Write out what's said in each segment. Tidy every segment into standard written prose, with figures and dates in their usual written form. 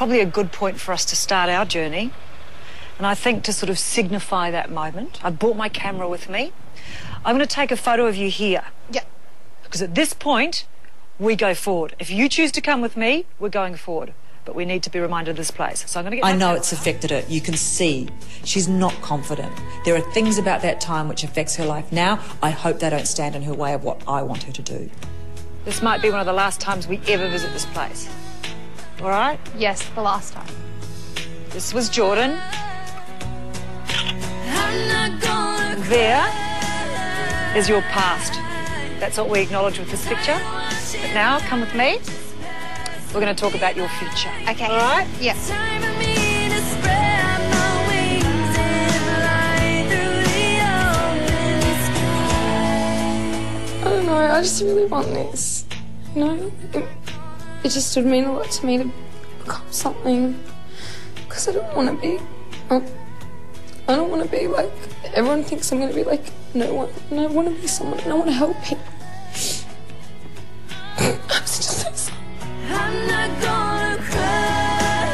probably a good point for us to start our journey. And I think to sort of signify that moment, I've brought my camera with me. I'm going to take a photo of you here. Yeah. Because at this point, we go forward. If you choose to come with me, we're going forward. But we need to be reminded of this place. So I'm going to get... I know it's affected her. You can see she's not confident. There are things about that time which affects her life now. I hope they don't stand in her way of what I want her to do. This might be one of the last times we ever visit this place. All right? Yes, the last time. This was Jordan. There is your past. That's what we acknowledge with this picture. But now, come with me. We're going to talk about your future. Okay. All right? Yeah. I don't know, I just really want this. You know, it just would mean a lot to me to become something. Because I don't want to be... I don't want to be like... Everyone thinks I'm going to be like no one. And I want to be someone and I want to help people. I was just so sorry. I'm not gonna cry.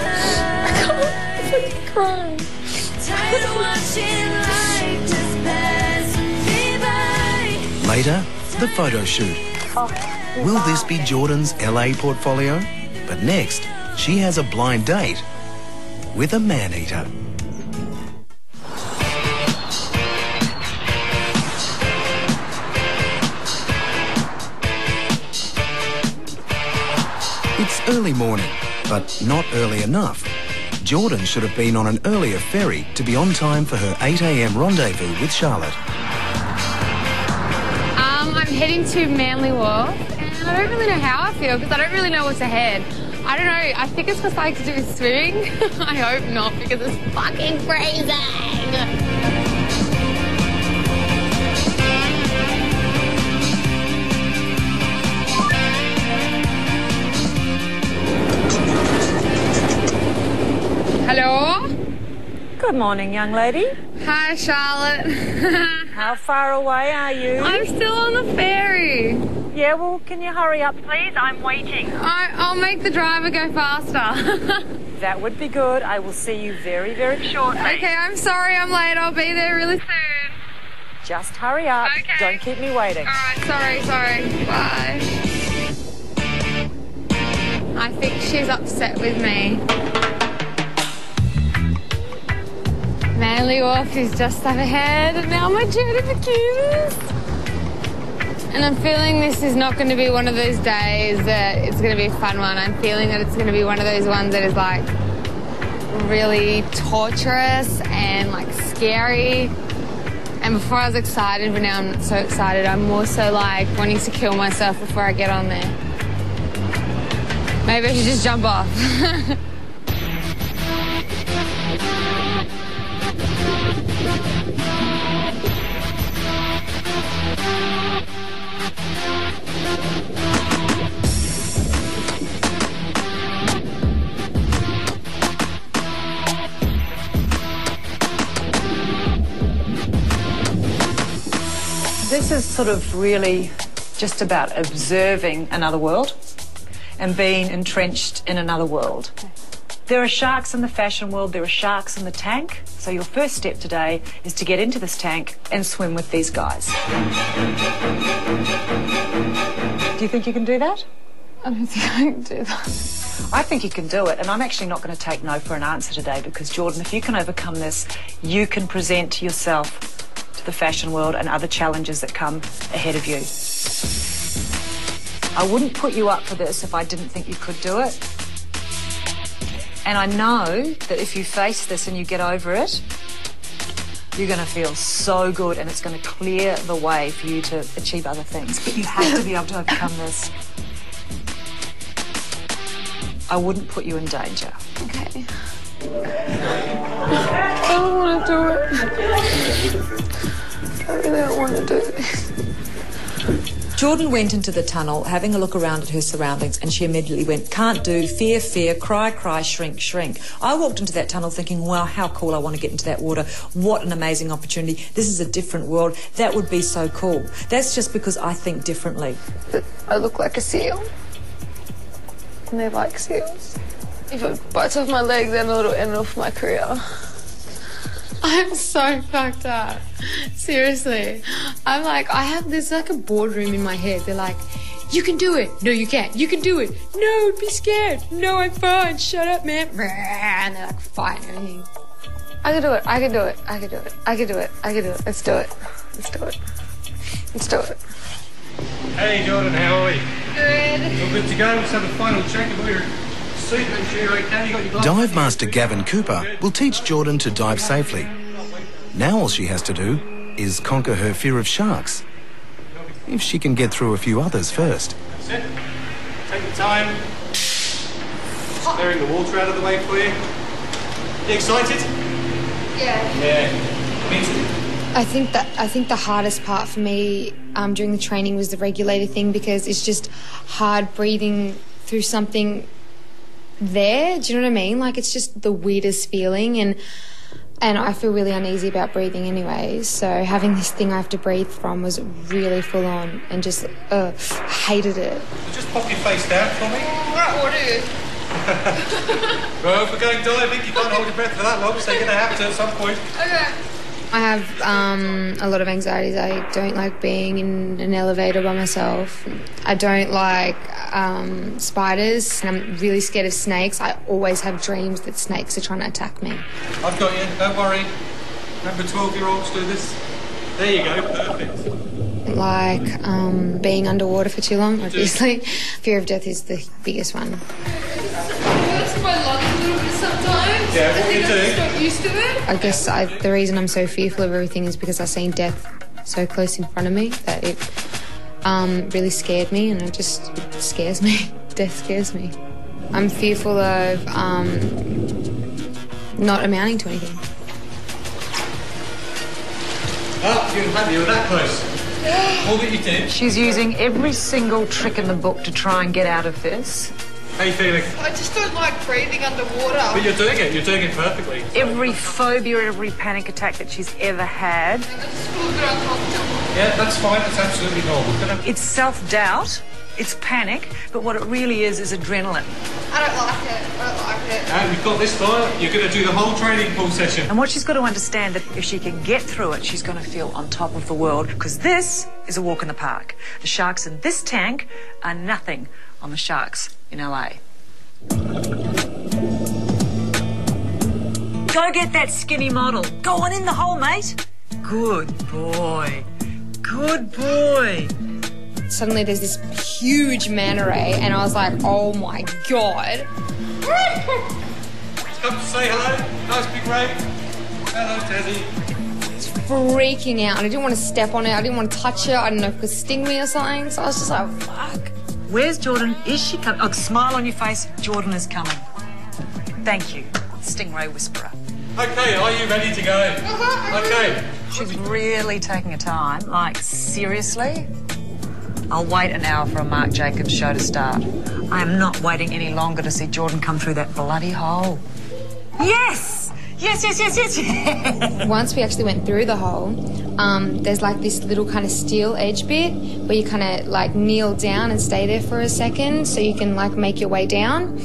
I can't freaking cry. Tired of watching life just pass me by. Later, the photo shoot. Will this be Jordan's LA portfolio? But next, she has a blind date with a man-eater. It's early morning, but not early enough. Jordan should have been on an earlier ferry to be on time for her 8 a.m. rendezvous with Charlotte. I'm heading to Manly Wharf, and I don't really know how I feel because I don't really know what's ahead. I don't know, I think it's because I like to do swimming. I hope not because it's fucking freezing. Hello? Good morning, young lady. Hi, Charlotte. How far away are you? I'm still on the ferry. Yeah, well, can you hurry up, please? I'm waiting. I'll make the driver go faster. That would be good. I will see you very, very shortly. Okay, I'm sorry I'm late. I'll be there really soon. Just hurry up. Okay. Don't keep me waiting. All right, sorry. Bye. I think she's upset with me. Manly Wharf is just up ahead, and now my journey begins. And I'm feeling this is not going to be one of those days that it's going to be a fun one. I'm feeling that it's going to be one of those ones that is like really torturous and like scary. And before I was excited, but now I'm not so excited. I'm more so like wanting to kill myself before I get on there. Maybe I should just jump off. This is sort of really just about observing another world and being entrenched in another world. There are sharks in the fashion world, there are sharks in the tank. So your first step today is to get into this tank and swim with these guys. Do you think you can do that? I don't think I can do that. I think you can do it, and I'm actually not going to take no for an answer today because, Jordan, if you can overcome this, you can present yourself to the fashion world and other challenges that come ahead of you. I wouldn't put you up for this if I didn't think you could do it. And I know that if you face this and you get over it, you're going to feel so good and it's going to clear the way for you to achieve other things. But you have to be able to overcome this. I wouldn't put you in danger. Okay. I don't want to do it. I really don't want to do this. Jordan went into the tunnel, having a look around at her surroundings, and she immediately went, can't do, fear, fear, cry, cry, shrink, shrink. I walked into that tunnel thinking, wow, how cool, I want to get into that water. What an amazing opportunity. This is a different world. That would be so cool. That's just because I think differently. But I look like a seal. And they like seals. If it bites off my leg, then it'll end off my career. I'm so fucked up. Seriously. I'm like, there's like a boardroom in my head. They're like, you can do it. No, you can't. You can do it. No, be scared. No, I'm fine. Shut up, man. And they're like fighting everything. I can do it. I can do it. I can do it. I can do it. I can do it. Let's do it. Let's do it. Let's do it. Hey, Jordan, how are we? Good. All good to go? Let's have a final check of your suit. Make sure you're okay. You got your gloves. Dive Master Gavin Cooper will teach Jordan to dive safely. Now all she has to do is conquer her fear of sharks. If she can get through a few others first. That's it. Take your time. Clearing the water out of the way for you. You excited? Yeah. Yeah. Me too. I think the hardest part for me during the training was the regulator thing, because it's just hard breathing through something there. Do you know what I mean? Like, it's just the weirdest feeling, and I feel really uneasy about breathing anyway. So having this thing I have to breathe from was really full on, and just hated it. So just pop your face down for me. Right, Well, if we're going diving, you can't hold your breath for that long, so you're going to have to at some point. Okay. I have a lot of anxieties. I don't like being in an elevator by myself. I don't like spiders, and I'm really scared of snakes. I always have dreams that snakes are trying to attack me. I've got you, don't worry. Remember 12-year-olds do this? There you go, perfect. Like being underwater for too long, obviously. Fear of death is the biggest one. My lungs a little bit sometimes. Yeah, what you do? I'm just not used to it. I guess the reason I'm so fearful of everything is because I've seen death so close in front of me that it really scared me, and it scares me. Death scares me. I'm fearful of not amounting to anything. Oh, you were that close. All that you did. She's using every single trick in the book to try and get out of this. How you feeling? I just don't like breathing underwater. But you're doing it. You're doing it perfectly. Every phobia, every panic attack that she's ever had. I just feel a bit uncomfortable. Yeah, that's fine. That's absolutely normal. It's self-doubt, it's panic, but what it really is adrenaline. I don't like it. I don't like it. And we've got this far. You're going to do the whole training pool session. And what she's got to understand, that if she can get through it, she's going to feel on top of the world, because this is a walk in the park. The sharks in this tank are nothing on the sharks in LA. Go get that skinny model. Go on in the hole, mate. Good boy. Good boy. Suddenly there's this huge manta ray, and I was like, oh my God. Come to say hello. Nice big ray. Hello, Tezzy. It's freaking out, and I didn't want to step on it. I didn't want to touch it. I didn't know if it could sting me or something. So I was just like, fuck. Where's Jordan? Is she coming? Oh, smile on your face. Jordan is coming. Thank you, Stingray Whisperer. Okay, are you ready to go? Okay. She's really taking her time. Like, seriously? I'll wait an hour for a Marc Jacobs show to start. I am not waiting any longer to see Jordan come through that bloody hole. Yes! Yes, yes, yes, yes, yes. Once we actually went through the hole, there's like this little kind of steel edge bit where you kind of like kneel down and stay there for a second so you can like make your way down.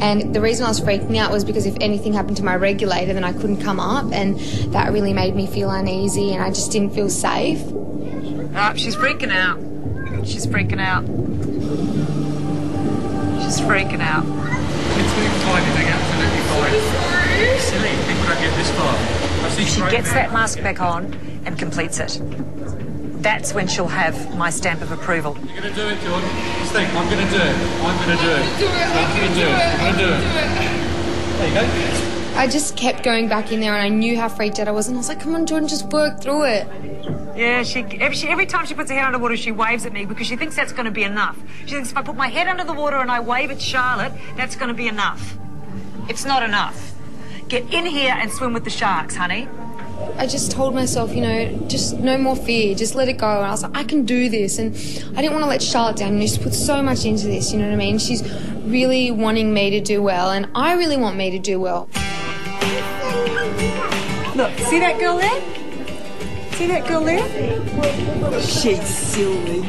And the reason I was freaking out was because if anything happened to my regulator, then I couldn't come up, and that really made me feel uneasy, and I just didn't feel safe. She's freaking out. She's freaking out. She's freaking out. It's really tiny thing, absolutely fine. Silly, people don't get this far. She gets that mask back on and completes it. That's when she'll have my stamp of approval. You're going to do it, Jordan. Just think, I'm going to do it. I'm going to do it. I'm going to do it. I'm going to do it. There you go. I just kept going back in there, and I knew how freaked out I was, and I was like, come on, Jordan, just work through it. Yeah, every time she puts her head underwater, she waves at me because she thinks that's going to be enough. She thinks if I put my head under the water and I wave at Charlotte, that's going to be enough. It's not enough. Get in here and swim with the sharks, honey. I just told myself, you know, just no more fear, just let it go. And I was like, I can do this. And I didn't want to let Charlotte down. You know, she's put so much into this, you know what I mean? She's really wanting me to do well, and I really want me to do well. Look, see that girl there? See that girl there? She's silly.